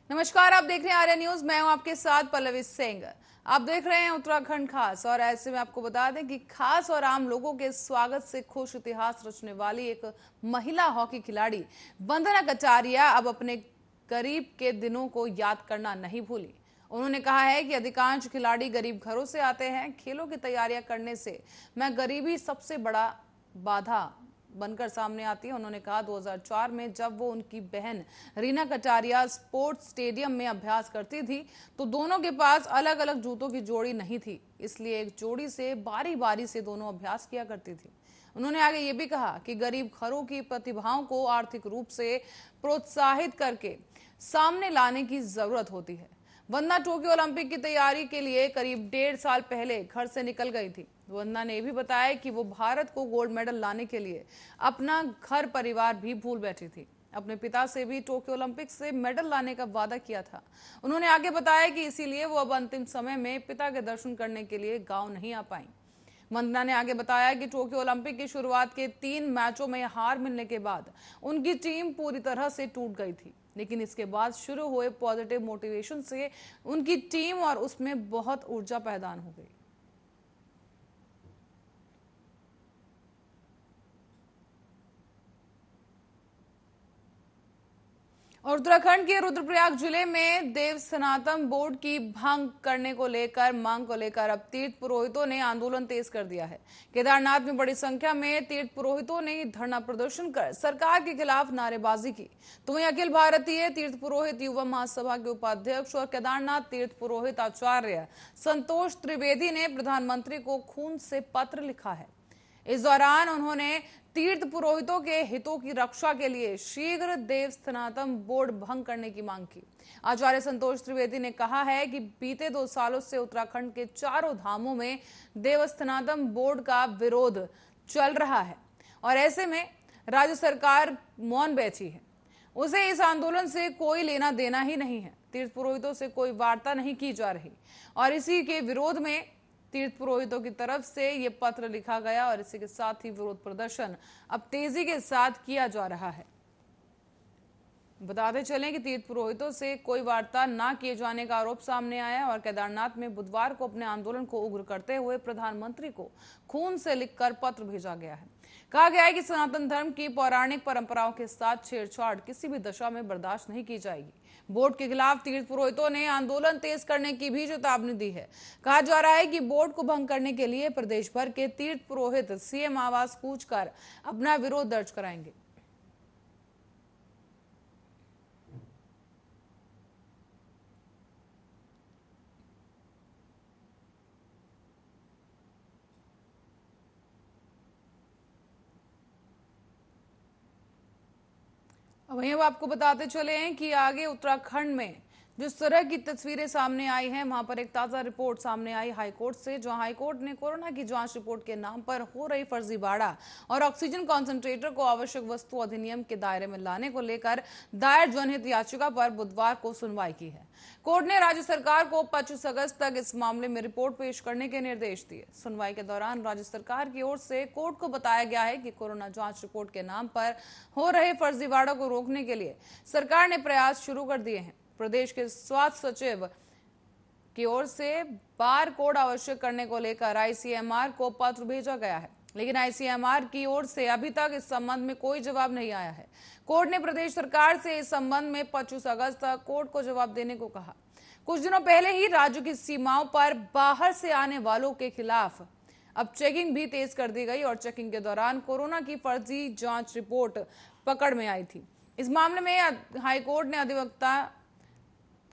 नमस्कार, आप देख रहे हैं आर्या न्यूज। मैं हूं आपके साथ पल्लवी सिंह। आप देख रहे हैं उत्तराखंड खास, और ऐसे में आपको बता दें कि खास और आम लोगों के स्वागत से खुश इतिहास रचने वाली एक महिला हॉकी खिलाड़ी वंदना कटारिया अब अपने करीब के दिनों को याद करना नहीं भूली। उन्होंने कहा है कि अधिकांश खिलाड़ी गरीब घरों से आते हैं। खेलों की तैयारियां करने से मैं गरीबी सबसे बड़ा बाधा बनकर सामने आती है। उन्होंने कहा 2004 में जब वो उनकी बहन रीना कटारिया स्पोर्ट्स स्टेडियम में अभ्यास करती थी तो दोनों के पास अलग अलग जूतों की जोड़ी नहीं थी, इसलिए एक जोड़ी से बारी बारी से दोनों अभ्यास किया करती थी। उन्होंने आगे ये भी कहा कि गरीब घरों की प्रतिभाओं को आर्थिक रूप से प्रोत्साहित करके सामने लाने की जरूरत होती है। वंदना टोक्यो ओलंपिक की तैयारी के लिए करीब 1.5 साल पहले घर से निकल गई थी। वंदना ने भी बताया कि वो भारत को गोल्ड मेडल लाने के लिए अपना घर परिवार भी भूल बैठी थी। अपने पिता से भी टोक्यो ओलंपिक से मेडल लाने का वादा किया था। उन्होंने आगे बताया कि इसीलिए वो अब अंतिम समय में पिता के दर्शन करने के लिए गांव नहीं आ पाई। वंदना ने आगे बताया कि टोक्यो ओलंपिक की शुरुआत के 3 मैचों में हार मिलने के बाद उनकी टीम पूरी तरह से टूट गई थी, लेकिन इसके बाद शुरू हुए पॉजिटिव मोटिवेशन से उनकी टीम और उसमें बहुत ऊर्जा पैदा हो गई। और उत्तराखंड के रुद्रप्रयाग जिले में देव सनातन बोर्ड की भंग करने को लेकर मांग को लेकर अब तीर्थ पुरोहितों ने आंदोलन तेज कर दिया है। केदारनाथ में बड़ी संख्या में तीर्थ पुरोहितों ने धरना प्रदर्शन कर सरकार के खिलाफ नारेबाजी की। तो वहीं अखिल भारतीय तीर्थ पुरोहित युवा महासभा के उपाध्यक्ष और केदारनाथ तीर्थ पुरोहित आचार्य संतोष त्रिवेदी ने प्रधानमंत्री को खून से पत्र लिखा है। इस दौरान उन्होंने तीर्थ पुरोहितों के हितों की रक्षा के लिए शीघ्र देव सनातन बोर्ड भंग करने की मांग की। आचार्य संतोष त्रिवेदी ने कहा है कि बीते 2 सालों से उत्तराखंड के चारों धामों में देव सनातन बोर्ड का विरोध चल रहा है और ऐसे में राज्य सरकार मौन बैठी है। उसे इस आंदोलन से कोई लेना देना ही नहीं है। तीर्थ पुरोहितों से कोई वार्ता नहीं की जा रही और इसी के विरोध में तीर्थ पुरोहितों की तरफ से ये पत्र लिखा गया और इसी के साथ ही विरोध प्रदर्शन अब तेजी के साथ किया जा रहा है। बताते चलें कि तीर्थ पुरोहितों से कोई वार्ता न किए जाने का आरोप सामने आया और केदारनाथ में बुधवार को अपने आंदोलन को उग्र करते हुए प्रधानमंत्री को खून से लिखकर पत्र भेजा गया है। कहा गया है कि सनातन धर्म की पौराणिक परंपराओं के साथ छेड़छाड़ किसी भी दशा में बर्दाश्त नहीं की जाएगी। बोर्ड के खिलाफ तीर्थ पुरोहितों ने आंदोलन तेज करने की भी चेतावनी दी है। कहा जा रहा है कि बोर्ड को भंग करने के लिए प्रदेश भर के तीर्थ पुरोहित सीएम आवास कूच कर अपना विरोध दर्ज कराएंगे। वहीं अब आपको बताते चले हैं कि आगे उत्तराखंड में जिस तरह की तस्वीरें सामने आई हैं, वहां पर एक ताजा रिपोर्ट सामने आई हाईकोर्ट से, जहां हाईकोर्ट ने कोरोना की जांच रिपोर्ट के नाम पर हो रही फर्जीवाड़ा और ऑक्सीजन कॉन्सेंट्रेटर को आवश्यक वस्तु अधिनियम के दायरे में लाने को लेकर दायर जनहित याचिका पर बुधवार को सुनवाई की है। कोर्ट ने राज्य सरकार को 25 अगस्त तक इस मामले में रिपोर्ट पेश करने के निर्देश दिए। सुनवाई के दौरान राज्य सरकार की ओर से कोर्ट को बताया गया है कि कोरोना जांच रिपोर्ट के नाम पर हो रहे फर्जीवाड़ा को रोकने के लिए सरकार ने प्रयास शुरू कर दिए हैं। प्रदेश के स्वास्थ्य सचिव की ओर से बार कोड आवश्यक करने को लेकर आईसीएमआर को पत्र भेजा गया है, लेकिन आईसीएमआर की ओर से अभी तक इस संबंध में कोई जवाब नहीं आया है। कोर्ट ने प्रदेश सरकार से इस संबंध में 25 अगस्त तक कोर्ट को जवाब देने को कहा। कुछ दिनों पहले ही राज्य की सीमाओं पर बाहर से आने वालों के खिलाफ अब चेकिंग भी तेज कर दी गई और चेकिंग के दौरान कोरोना की फर्जी जांच रिपोर्ट पकड़ में आई थी। इस मामले में हाईकोर्ट ने अधिवक्ता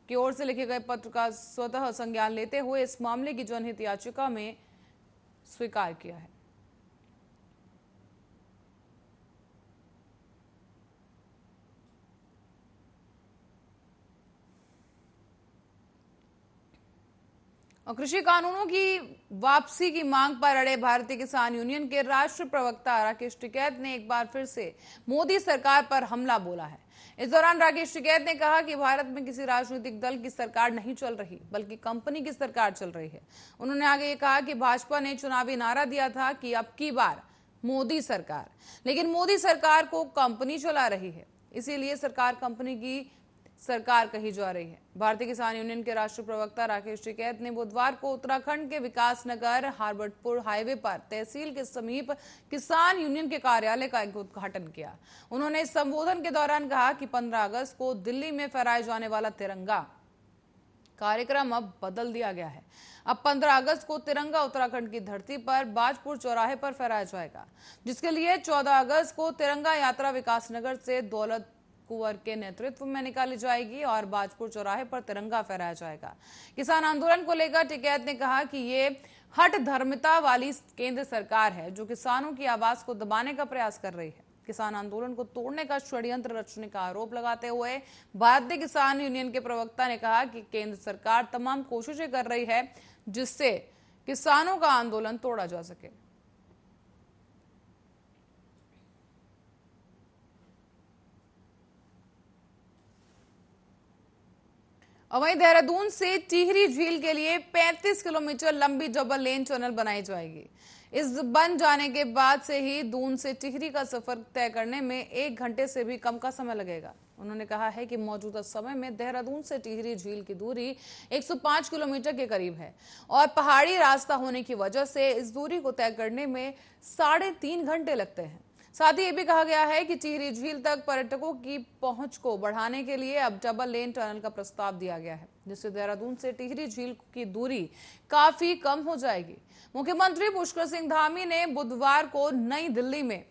की ओर से लिखे गए पत्र का स्वतः संज्ञान लेते हुए इस मामले की जनहित याचिका में स्वीकार किया है। और कृषि कानूनों की वापसी की मांग पर अड़े भारतीय किसान यूनियन के राष्ट्रीय प्रवक्ता राकेश टिकैत ने एक बार फिर से मोदी सरकार पर हमला बोला है। इस दौरान राकेश टिकैत ने कहा कि भारत में किसी राजनीतिक दल की सरकार नहीं चल रही, बल्कि कंपनी की सरकार चल रही है। उन्होंने आगे ये कहा कि भाजपा ने चुनावी नारा दिया था कि अब की बार मोदी सरकार, लेकिन मोदी सरकार को कंपनी चला रही है, इसीलिए सरकार कंपनी की सरकार कही जा रही है। भारतीय किसान यूनियन के राष्ट्रीय प्रवक्ता राकेश टिकैत ने बुधवार को उत्तराखंड के विकासनगर हार्बर्टपुर हाईवे पर तहसील के समीप किसान यूनियन के कार्यालय का एक उद्घाटन किया। उन्होंने इस संबोधन के दौरान कहा कि 15 अगस्त को दिल्ली में फहराए जाने वाला तिरंगा कार्यक्रम अब बदल दिया गया है। अब 15 अगस्त को तिरंगा उत्तराखंड की धरती पर बाजपुर चौराहे पर फहराया जाएगा, जिसके लिए 14 अगस्त को तिरंगा यात्रा विकासनगर से दौलत कुंवर के नेतृत्व में निकाली जाएगी और बाजपुर चौराहे पर तिरंगा फहराया जाएगा। किसान आंदोलन को लेकर टिकैत ने कहा कि ये हठ धर्मिता वाली केंद्र सरकार है जो किसानों की आवाज को दबाने का प्रयास कर रही है। किसान आंदोलन को तोड़ने का षड्यंत्र रचने का आरोप लगाते हुए भारतीय किसान यूनियन के प्रवक्ता ने कहा कि केंद्र सरकार तमाम कोशिशें कर रही है जिससे किसानों का आंदोलन तोड़ा जा सके। वहीं देहरादून से टिहरी झील के लिए 35 किलोमीटर लंबी डबल लेन टनल बनाई जाएगी। इस बन जाने के बाद से ही दून से टिहरी का सफर तय करने में 1 घंटे से भी कम का समय लगेगा। उन्होंने कहा है कि मौजूदा समय में देहरादून से टिहरी झील की दूरी 105 किलोमीटर के करीब है और पहाड़ी रास्ता होने की वजह से इस दूरी को तय करने में 3.5 घंटे लगते हैं। साथ ही ये भी कहा गया है कि टिहरी झील तक पर्यटकों की पहुंच को बढ़ाने के लिए अब डबल लेन टनल का प्रस्ताव दिया गया है, जिससे देहरादून से टिहरी झील की दूरी काफी कम हो जाएगी। मुख्यमंत्री पुष्कर सिंह धामी ने बुधवार को नई दिल्ली में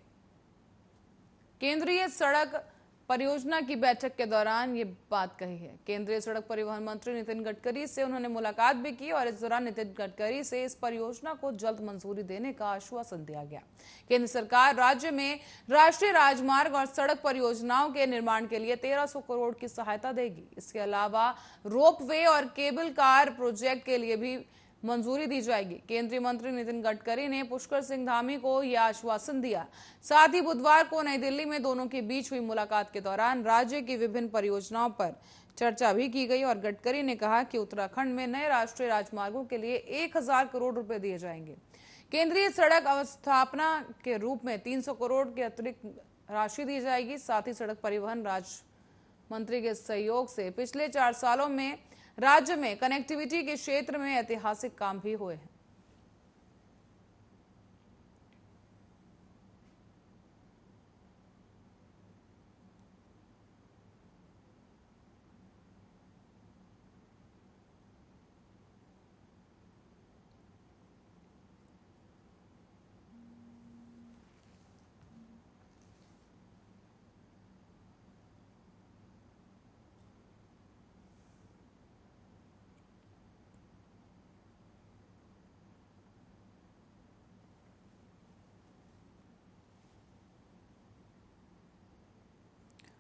केंद्रीय सड़क परियोजना की बैठक के दौरान ये बात कही है। केंद्रीय सड़क परिवहन मंत्री नितिन गडकरी से उन्होंने मुलाकात भी की और इस दौरान नितिन गडकरी से इस परियोजना को जल्द मंजूरी देने का आश्वासन दिया गया। केंद्र सरकार राज्य में राष्ट्रीय राजमार्ग और सड़क परियोजनाओं के निर्माण के लिए 1300 करोड़ की सहायता देगी। इसके अलावा रोपवे और केबल कार प्रोजेक्ट के लिए भी मंजूरी दी जाएगी। केंद्रीय मंत्री नितिन गडकरी ने पुष्कर सिंह धामी को यह आश्वासन दिया। साथ ही बुधवार को नई दिल्ली में दोनों के बीच हुई मुलाकात के दौरान राज्य की विभिन्न परियोजनाओं पर चर्चा भी की गई और गडकरी ने कहा कि उत्तराखंड में नए राष्ट्रीय राजमार्गों के लिए 1000 करोड़ रुपए दिए जाएंगे। केंद्रीय सड़क अवस्थापना के रूप में 300 करोड़ के अतिरिक्त राशि दी जाएगी। साथ ही सड़क परिवहन राज्य मंत्री के सहयोग से पिछले 4 सालों में राज्य में कनेक्टिविटी के क्षेत्र में ऐतिहासिक काम भी हुए हैं।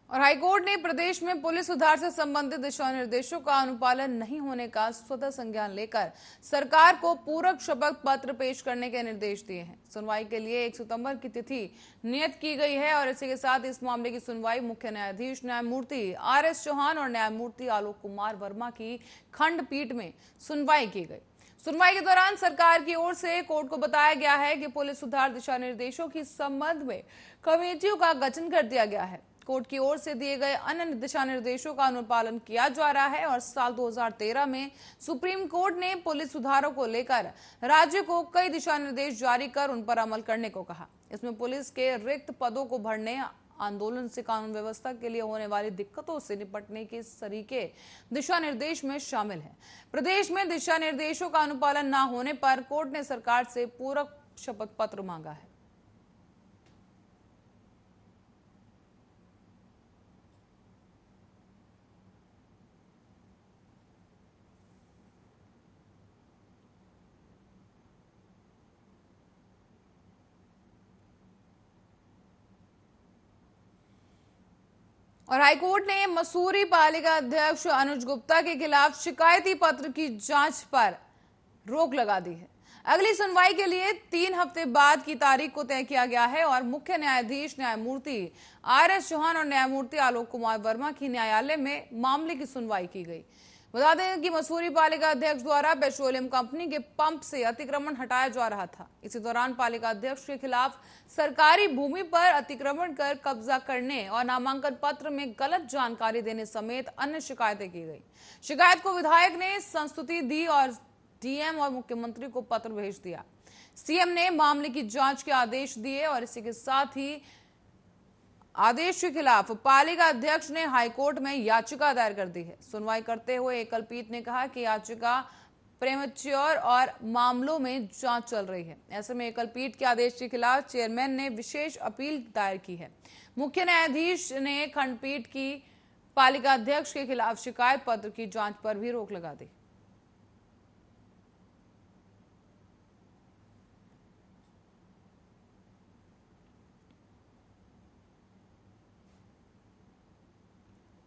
और हाईकोर्ट ने प्रदेश में पुलिस सुधार से संबंधित दिशा निर्देशों का अनुपालन नहीं होने का स्वतः संज्ञान लेकर सरकार को पूरक शपथ पत्र पेश करने के निर्देश दिए हैं। सुनवाई के लिए 1 सितंबर की तिथि नियत की गई है और इसी के साथ इस मामले की सुनवाई मुख्य न्यायाधीश न्यायमूर्ति RS चौहान और न्यायमूर्ति आलोक कुमार वर्मा की खंडपीठ में सुनवाई की गई। सुनवाई के दौरान सरकार की ओर से कोर्ट को बताया गया है कि पुलिस सुधार दिशा निर्देशों के संबंध में कमेटियों का गठन कर दिया गया है। कोर्ट की ओर से दिए गए अन्य दिशा निर्देशों का अनुपालन किया जा रहा है और साल 2013 में सुप्रीम कोर्ट ने पुलिस सुधारों को लेकर राज्य को कई दिशा निर्देश जारी कर उन पर अमल करने को कहा। इसमें पुलिस के रिक्त पदों को भरने, आंदोलन से कानून व्यवस्था के लिए होने वाली दिक्कतों से निपटने के तरीके दिशा निर्देश में शामिल है। प्रदेश में दिशा निर्देशों का अनुपालन न होने पर कोर्ट ने सरकार से पूरक शपथ पत्र मांगा है। और हाईकोर्ट ने मसूरी पालिका अध्यक्ष अनुज गुप्ता के खिलाफ शिकायती पत्र की जांच पर रोक लगा दी है। अगली सुनवाई के लिए 3 हफ्ते बाद की तारीख को तय किया गया है और मुख्य न्यायाधीश न्यायमूर्ति RS चौहान और न्यायमूर्ति आलोक कुमार वर्मा की न्यायालय में मामले की सुनवाई की गई। बता दें कि मसूरी पालिका अध्यक्ष द्वारा पेट्रोलियम कंपनी के पंप से अतिक्रमण हटाया जा रहा था। इसी दौरान पालिका अध्यक्ष के खिलाफ सरकारी भूमि पर अतिक्रमण कर कब्जा करने और नामांकन पत्र में गलत जानकारी देने समेत अन्य शिकायतें की गई। शिकायत को विधायक ने संस्तुति दी और डीएम और मुख्यमंत्री को पत्र भेज दिया। सीएम ने मामले की जांच के आदेश दिए और इसी के साथ ही आदेश के खिलाफ पालिका अध्यक्ष ने हाईकोर्ट में याचिका दायर कर दी है। सुनवाई करते हुए एकल पीठ ने कहा कि याचिका प्रेमेच्योर और मामलों में जांच चल रही है। ऐसे में एकल पीठ के आदेश के खिलाफ चेयरमैन ने विशेष अपील दायर की है। मुख्य न्यायाधीश ने खंडपीठ की पालिका अध्यक्ष के खिलाफ शिकायत पत्र की जांच पर भी रोक लगा दी।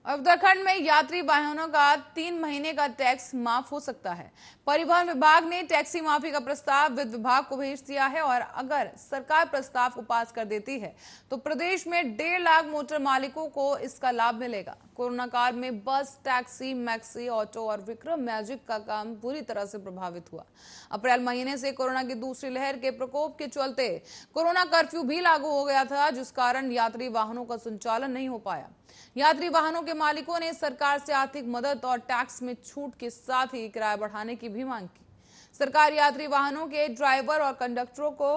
उत्तराखंड में यात्री वाहनों का 3 महीने का टैक्स माफ हो सकता है। परिवहन विभाग ने टैक्सी माफी का प्रस्ताव वित्त विभाग को भेज दिया है और अगर सरकार प्रस्ताव को पास कर देती है तो प्रदेश में 1.5 लाख मोटर मालिकों को इसका लाभ मिलेगा। कोरोना काल में बस, टैक्सी, मैक्सी, ऑटो और विक्रम मैजिक का काम पूरी तरह से प्रभावित हुआ। अप्रैल महीने से कोरोना की दूसरी लहर के प्रकोप के चलते कोरोना कर्फ्यू भी लागू हो गया था, जिस कारण यात्री वाहनों का संचालन नहीं हो पाया। यात्री वाहनों के मालिकों ने सरकार से आर्थिक मदद और टैक्स में छूट के साथ ही किराया बढ़ाने की भी मांग की। सरकार यात्री वाहनों के ड्राइवर और कंडक्टरों को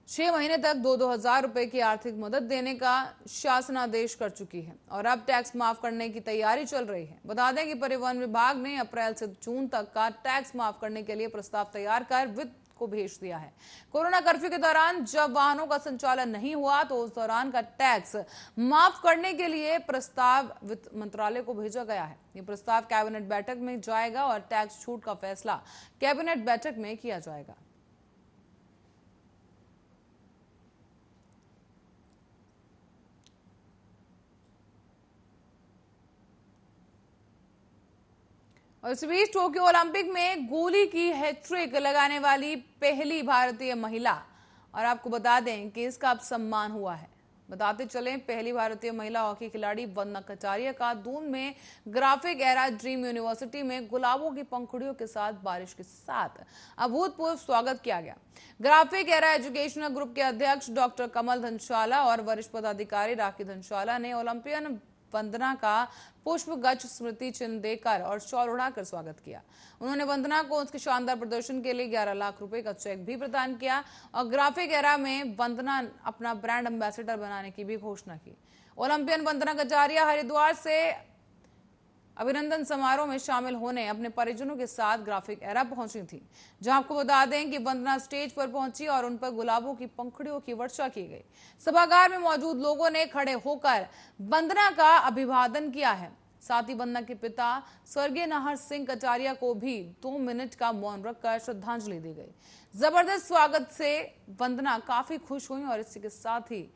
6 महीने तक 2-2 हजार रुपए की आर्थिक मदद देने का शासनादेश कर चुकी है और अब टैक्स माफ करने की तैयारी चल रही है। बता दें कि परिवहन विभाग ने अप्रैल से जून तक का टैक्स माफ करने के लिए प्रस्ताव तैयार कर वित्त को भेज दिया है। कोरोना कर्फ्यू के दौरान जब वाहनों का संचालन नहीं हुआ तो उस दौरान का टैक्स माफ करने के लिए प्रस्ताव वित्त मंत्रालय को भेजा गया है। ये प्रस्ताव कैबिनेट बैठक में जाएगा और टैक्स छूट का फैसला कैबिनेट बैठक में किया जाएगा। और इस बीच टोक्यो ओलंपिक में गोली की हैट्रिक लगाने वाली पहली भारतीय महिला, और आपको बता दें कि इसका अब सम्मान हुआ है। बताते चलें, पहली भारतीय महिला हॉकी खिलाड़ी वंदना कटारिया का दून में ग्राफिक एरा ड्रीम यूनिवर्सिटी में गुलाबों की पंखुड़ियों के साथ बारिश के साथ अभूतपूर्व स्वागत किया गया। ग्राफिक एरा एजुकेशनल ग्रुप के अध्यक्ष डॉक्टर कमल धनशाला और वरिष्ठ पदाधिकारी राखी धनशाला ने ओलंपियन वंदना का पुष्प गच्छ स्मृति चिन्ह देकर और शॉल उड़ाकर स्वागत किया। उन्होंने वंदना को उसके शानदार प्रदर्शन के लिए 11 लाख रुपए का चेक भी प्रदान किया और ग्राफिक एरा में वंदना अपना ब्रांड एम्बेसडर बनाने की भी घोषणा की। ओलंपियन वंदना कटारिया हरिद्वार से अभिनंदन समारोह में शामिल होने अपने परिजनों के साथ ग्राफिक एरा पहुंची थी, जहां आपको बता दें कि वंदना स्टेज पर पहुंची और उन पर गुलाबों की पंखुड़ियों की वर्षा की गई। सभागार में मौजूद लोगों ने खड़े होकर वंदना का अभिवादन किया है। साथ ही वंदना के पिता स्वर्गीय नाहर सिंह कटारिया को भी 2 मिनट का मौन रखकर श्रद्धांजलि दी गई। जबरदस्त स्वागत से वंदना काफी खुश हुई और इसी के साथ ही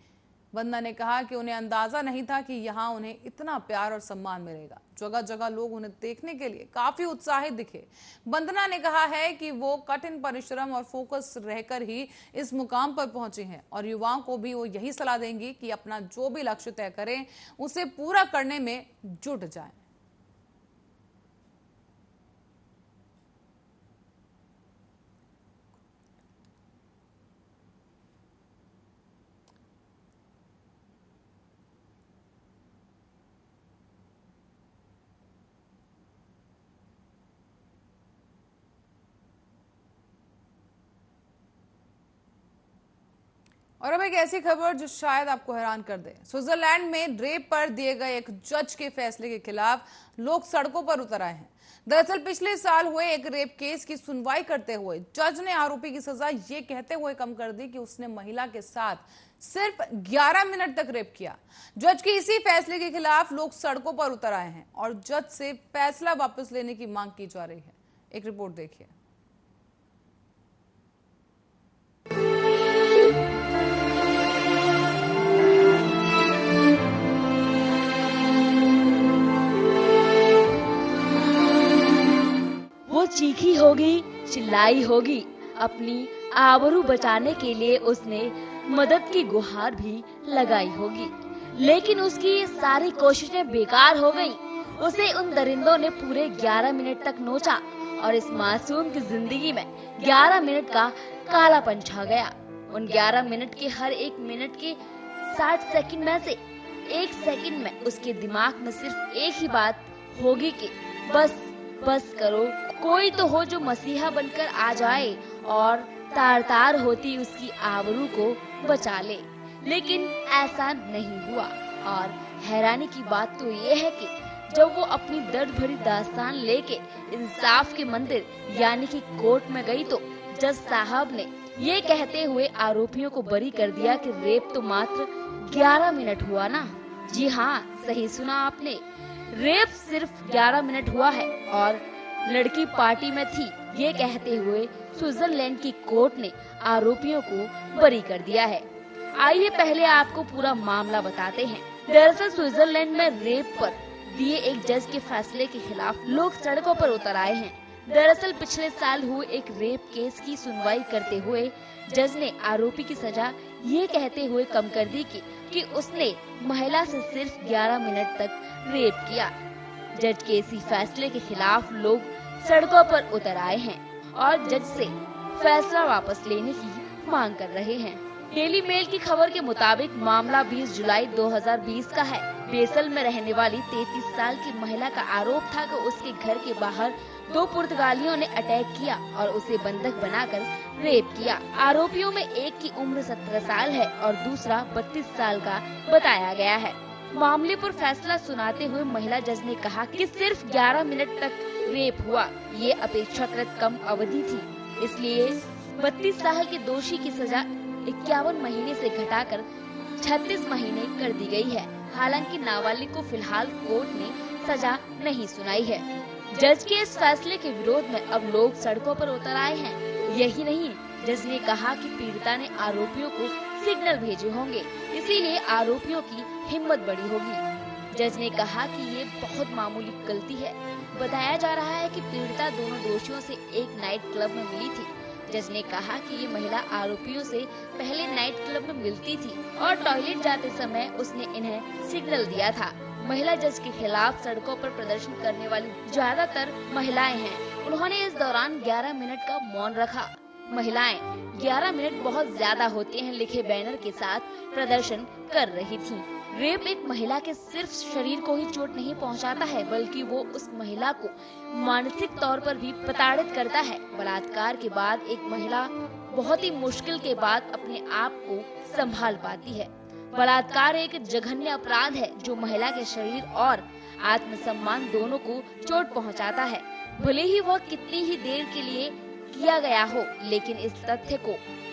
वंदना ने कहा कि उन्हें अंदाजा नहीं था कि यहाँ उन्हें इतना प्यार और सम्मान मिलेगा। जगह जगह लोग उन्हें देखने के लिए काफी उत्साहित दिखे। वंदना ने कहा है कि वो कठिन परिश्रम और फोकस रहकर ही इस मुकाम पर पहुंची हैं और युवाओं को भी वो यही सलाह देंगी कि अपना जो भी लक्ष्य तय करें उसे पूरा करने में जुट जाएं। और अब एक ऐसी खबर जो शायद आपको हैरान कर दे। स्विट्जरलैंड में रेप पर दिए गए एक जज के फैसले के खिलाफ लोग सड़कों पर उतर आए हैं। दरअसल पिछले साल हुए एक रेप केस की सुनवाई करते हुए जज ने आरोपी की सजा ये कहते हुए कम कर दी कि उसने महिला के साथ सिर्फ 11 मिनट तक रेप किया। जज के इसी फैसले के खिलाफ लोग सड़कों पर उतर आए हैं और जज से फैसला वापस लेने की मांग की जा रही है। एक रिपोर्ट देखिए। वो चीखी होगी, चिल्लाई होगी, अपनी आबरू बचाने के लिए उसने मदद की गुहार भी लगाई होगी, लेकिन उसकी सारी कोशिशें बेकार हो गई। उसे उन दरिंदों ने पूरे 11 मिनट तक नोचा और इस मासूम की जिंदगी में 11 मिनट का कालापन छा गया। उन 11 मिनट के हर एक मिनट के 60 सेकंड में से 1 सेकंड में उसके दिमाग में सिर्फ एक ही बात होगी कि बस करो, कोई तो हो जो मसीहा बनकर आ जाए और तार तार होती उसकी आबरू को बचा ले। लेकिन ऐसा नहीं हुआ और हैरानी की बात तो ये है कि जब वो अपनी दर्द भरी दास्तान लेके इंसाफ के मंदिर यानी कि कोर्ट में गई तो जज साहब ने ये कहते हुए आरोपियों को बरी कर दिया कि रेप तो मात्र 11 मिनट हुआ ना। जी हाँ, सही सुना आपने, रेप सिर्फ 11 मिनट हुआ है और लड़की पार्टी में थी, ये कहते हुए स्विट्जरलैंड की कोर्ट ने आरोपियों को बरी कर दिया है। आइए पहले आपको पूरा मामला बताते हैं। दरअसल स्विट्जरलैंड में रेप पर दिए एक जज के फैसले के खिलाफ लोग सड़कों पर उतर आए हैं। दरअसल पिछले साल हुए एक रेप केस की सुनवाई करते हुए जज ने आरोपी की सजा ये कहते हुए कम कर दी कि उसने महिला से सिर्फ 11 मिनट तक रेप किया। जज के इसी फैसले के खिलाफ लोग सड़कों पर उतर आए हैं और जज से फैसला वापस लेने की मांग कर रहे हैं। डेली मेल की खबर के मुताबिक मामला 20 जुलाई 2020 का है। बेसल में रहने वाली 33 साल की महिला का आरोप था कि उसके घर के बाहर 2 पुर्तगालियों ने अटैक किया और उसे बंधक बनाकर रेप किया। आरोपियों में एक की उम्र 17 साल है और दूसरा 32 साल का बताया गया है। मामले पर फैसला सुनाते हुए महिला जज ने कहा कि सिर्फ 11 मिनट तक रेप हुआ, ये अपेक्षाकृत कम अवधि थी, इसलिए 32 साल के दोषी की सजा 51 महीने से घटाकर 36 महीने कर दी गई है। हालांकि नाबालिग को फिलहाल कोर्ट ने सजा नहीं सुनाई है। जज के इस फैसले के विरोध में अब लोग सड़कों पर उतर आए हैं। यही नहीं, जज ने कहा कि पीड़िता ने आरोपियों को सिग्नल भेजे होंगे, इसीलिए आरोपियों की हिम्मत बढ़ी होगी। जज ने कहा कि ये बहुत मामूली गलती है। बताया जा रहा है कि पीड़िता दोनों दोषियों से एक नाइट क्लब में मिली थी। जज ने कहा कि ये महिला आरोपियों से पहले नाइट क्लब में मिलती थी और टॉयलेट जाते समय उसने इन्हें सिग्नल दिया था। महिला जज के खिलाफ सड़कों पर प्रदर्शन करने वाली ज्यादातर महिलाएं हैं। उन्होंने इस दौरान 11 मिनट का मौन रखा। महिलाएं 11 मिनट बहुत ज्यादा होते हैं लिखे बैनर के साथ प्रदर्शन कर रही थी। रेप एक महिला के सिर्फ शरीर को ही चोट नहीं पहुंचाता है, बल्कि वो उस महिला को मानसिक तौर पर भी प्रताड़ित करता है। बलात्कार के बाद एक महिला बहुत ही मुश्किल के बाद अपने आप को संभाल पाती है। बलात्कार एक जघन्य अपराध है जो महिला के शरीर और आत्मसम्मान दोनों को चोट पहुंचाता है, भले ही वह कितनी ही देर के लिए किया गया हो। लेकिन इस तथ्य को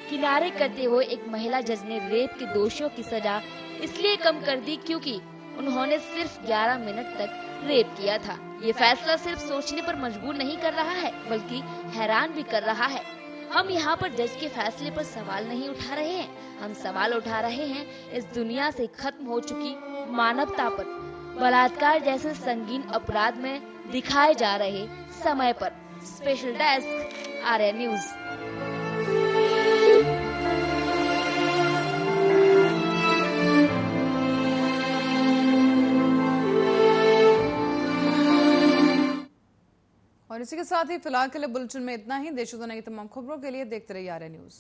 किनारे करते हुए एक महिला जज ने रेप के दोषियों की सजा इसलिए कम कर दी क्योंकि उन्होंने सिर्फ 11 मिनट तक रेप किया था। ये फैसला सिर्फ सोचने पर मजबूर नहीं कर रहा है, बल्कि हैरान भी कर रहा है। हम यहाँ पर जज के फैसले पर सवाल नहीं उठा रहे हैं, हम सवाल उठा रहे हैं इस दुनिया से खत्म हो चुकी मानवता पर, बलात्कार जैसे संगीन अपराध में दिखाए जा रहे समय पर। Special desk, Aryan news. और इसी के साथ ही फिलहाल के लिए बुलेटिन में इतना ही। देश और दुनिया की तमाम खबरों के लिए देखते रहिए आर्यन न्यूज।